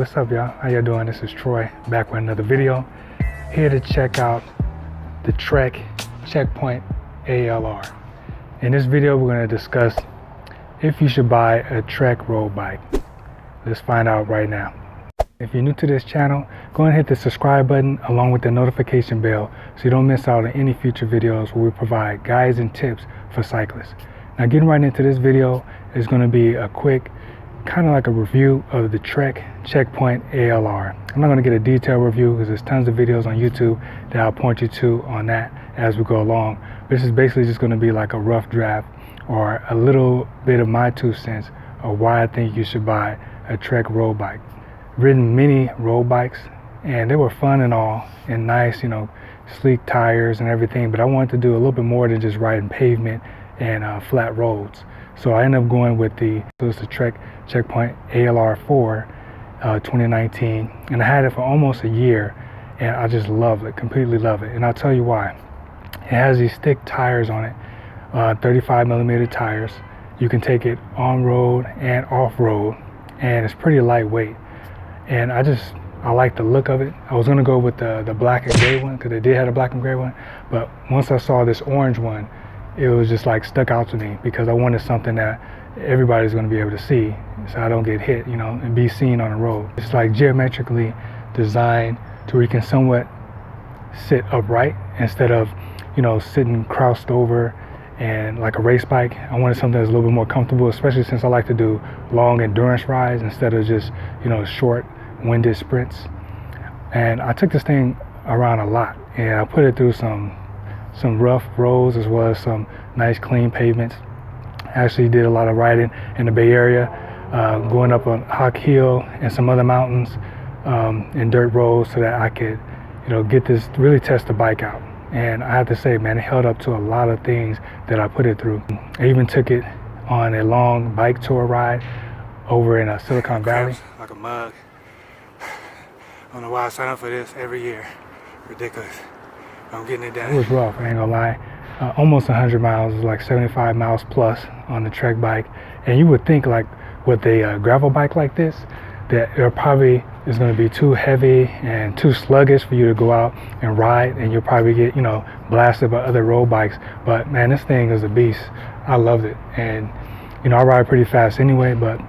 what's up y'all? How y'all doing? This is Troy, back with another video. Here to check out the Trek Checkpoint ALR. In this video, we're going to discuss if you should buy a Trek road bike. Let's find out right now. If you're new to this channel, go and hit the subscribe button along with the notification bell so you don't miss out on any future videos where we provide guides and tips for cyclists. Now getting right into this video is going to be a quick kind of like a review of the Trek Checkpoint ALR. I'm not going to get a detailed review because there's tons of videos on YouTube that I'll point you to on that as we go along. This is basically just going to be like a rough draft or a little bit of my 2 cents of why I think you should buy a Trek road bike. Ridden many road bikes and they were fun and all and nice, you know, sleek tires and everything, but I wanted to do a little bit more than just riding pavement and flat roads. So I ended up going with the Trek Checkpoint ALR 4 2019, and I had it for almost a year and I just love it, completely love it. And I'll tell you why. It has these thick tires on it, 35mm tires. You can take it on road and off road, and it's pretty lightweight. And I like the look of it. I was gonna go with the black and gray one because they did have a black and gray one, but once I saw this orange one, it was just like stuck out to me because I wanted something that everybody's going to be able to see so I don't get hit, you know, and be seen on the road. It's like geometrically designed to where you can somewhat sit upright instead of, you know, sitting crouched over and like a race bike. I wanted something that's a little bit more comfortable, especially since I like to do long endurance rides instead of just, you know, short winded sprints. And I took this thing around a lot and I put it through some rough roads as well as some nice clean pavements. Actually did a lot of riding in the Bay Area, going up on Hawk Hill and some other mountains and dirt roads so that I could, you know, get this, really test the bike out. And I have to say, man, it held up to a lot of things that I put it through. I even took it on a long bike tour ride over in Silicon Valley. Like a mug. I don't know why I sign up for this every year. Ridiculous. I'm getting it down. It was rough, I ain't gonna lie. Almost 100 miles, like 75 miles plus on the Trek bike. And you would think like with a gravel bike like this, that it probably is gonna be too heavy and too sluggish for you to go out and ride, and you'll probably get, you know, blasted by other road bikes. But man, this thing is a beast. I loved it. And, you know, I ride pretty fast anyway, but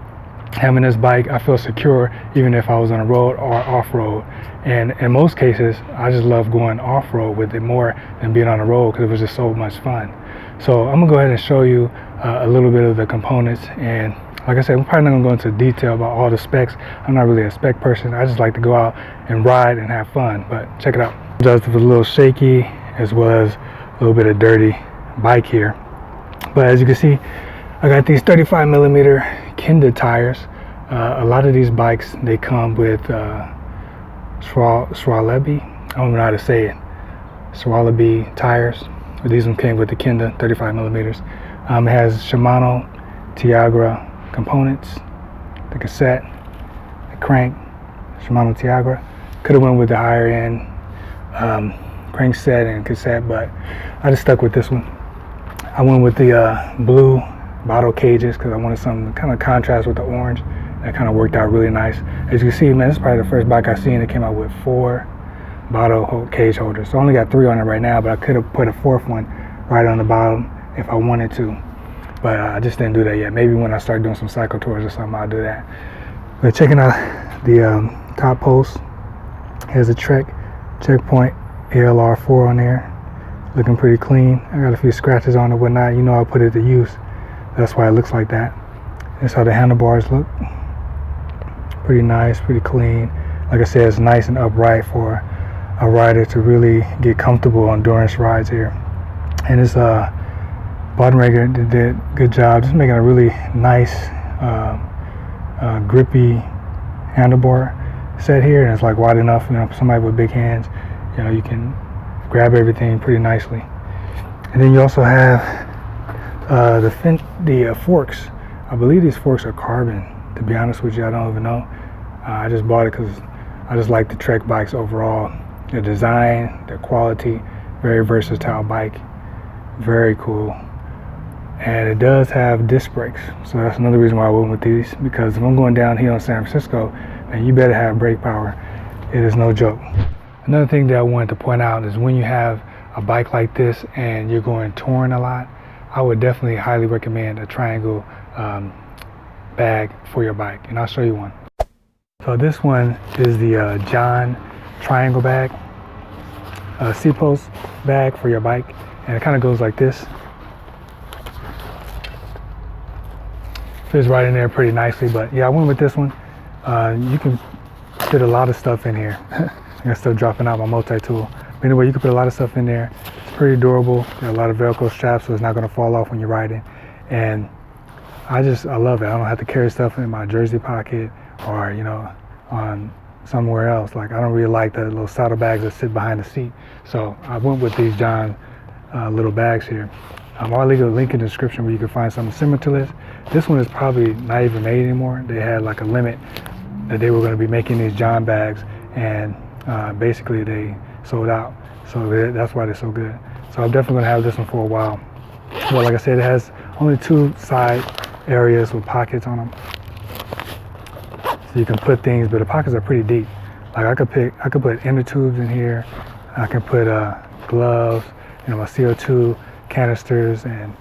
having this bike, I feel secure even if I was on the road or off-road. And in most cases, I just love going off-road with it more than being on the road because it was just so much fun. So I'm gonna go ahead and show you a little bit of the components. And like I said, I'm probably not gonna go into detail about all the specs. I'm not really a spec person. I just like to go out and ride and have fun. But check it out. Just was a little shaky as well as a little bit of dirty bike here. But as you can see, I got these 35mm Kenda tires. A lot of these bikes, they come with Swalabi, I don't know how to say it, Swalabi tires. These ones came with the Kenda 35mm. It has Shimano Tiagra components, the cassette, the crank, Shimano Tiagra. Could have went with the higher end crankset and cassette, but I just stuck with this one. I went with the blue bottle cages because I wanted something kind of contrast with the orange. That kind of worked out really nice. As you can see, man, this is probably the first bike I've seen that came out with 4 bottle cage holders. So I only got 3 on it right now, but I could have put a 4th one right on the bottom if I wanted to. But I just didn't do that yet. Maybe when I start doing some cycle tours or something, I'll do that. But checking out the top post, here's a Trek Checkpoint ALR 4 on there. Looking pretty clean. I got a few scratches on it, whatnot. You know, I put it to use. That's why it looks like that. That's how the handlebars look. Pretty nice, pretty clean. Like I said, it's nice and upright for a rider to really get comfortable on endurance rides here. And this bottom rigger did a good job just making a really nice grippy handlebar set here, and it's like wide enough, you know, for somebody with big hands, you know, you can grab everything pretty nicely. And then you also have the forks. I believe these forks are carbon, to be honest with you. I don't even know. I just bought it because I just like the Trek bikes overall. The design, the quality, very versatile bike, very cool. And it does have disc brakes, so that's another reason why I went with these, because if I'm going downhill in San Francisco, and you better have brake power. It is no joke. Another thing that I wanted to point out is when you have a bike like this and you're going touring a lot, I would definitely highly recommend a triangle bag for your bike, and I'll show you one. So this one is the John triangle bag, C-post bag for your bike, and it kind of goes like this. Fits right in there pretty nicely, but yeah, I went with this one. You can fit a lot of stuff in here. I'm still dropping out my multi-tool. But anyway, you can put a lot of stuff in there. It's pretty durable. Got a lot of Velcro straps, so it's not going to fall off when you're riding. And I love it. I don't have to carry stuff in my jersey pocket or, you know, on somewhere else. Like, I don't really like the little saddle bags that sit behind the seat. So I went with these John little bags here. I'll leave a link in the description where you can find something similar to this. This one is probably not even made anymore. They had like a limit that they were going to be making these John bags, and basically they sold out. So that's why they're so good. So I'm definitely going to have this one for a while. Well, like I said, it has only 2 side areas with pockets on them, so you can put things, but the pockets are pretty deep. Like I could put inner tubes in here. I can put gloves, you know, my CO2 canisters, and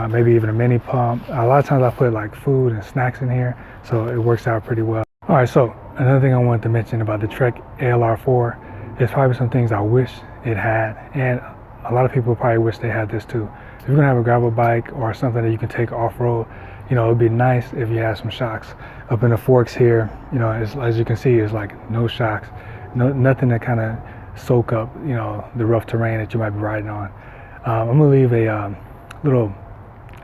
maybe even a mini pump. A lot of times I put like food and snacks in here, so it works out pretty well. All right, so another thing I wanted to mention about the Trek ALR 4 is probably some things I wish it had, and a lot of people probably wish they had this too. If you're gonna have a gravel bike or something that you can take off-road, you know, it'd be nice if you had some shocks. Up in the forks here, you know, as you can see, it's like no shocks, nothing to kind of soak up, you know, the rough terrain that you might be riding on. I'm gonna leave a little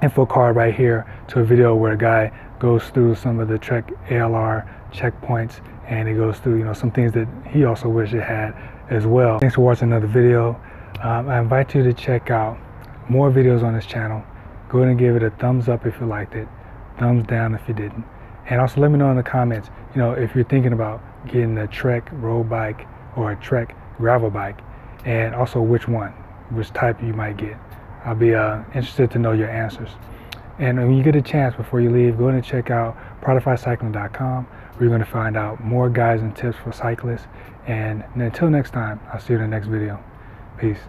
info card right here to a video where a guy goes through some of the Trek ALR checkpoints, and he goes through, you know, some things that he also wished it had as well. Thanks for watching another video. I invite you to check out more videos on this channel. Go ahead and give it a thumbs up if you liked it, thumbs down if you didn't, and also let me know in the comments, you know, if you're thinking about getting a Trek road bike or a Trek gravel bike, and also which type you might get. I'll be interested to know your answers. And when you get a chance before you leave, go ahead and check out ProdifyCycling.com, where you're going to find out more guides and tips for cyclists. And until next time, I'll see you in the next video. Peace.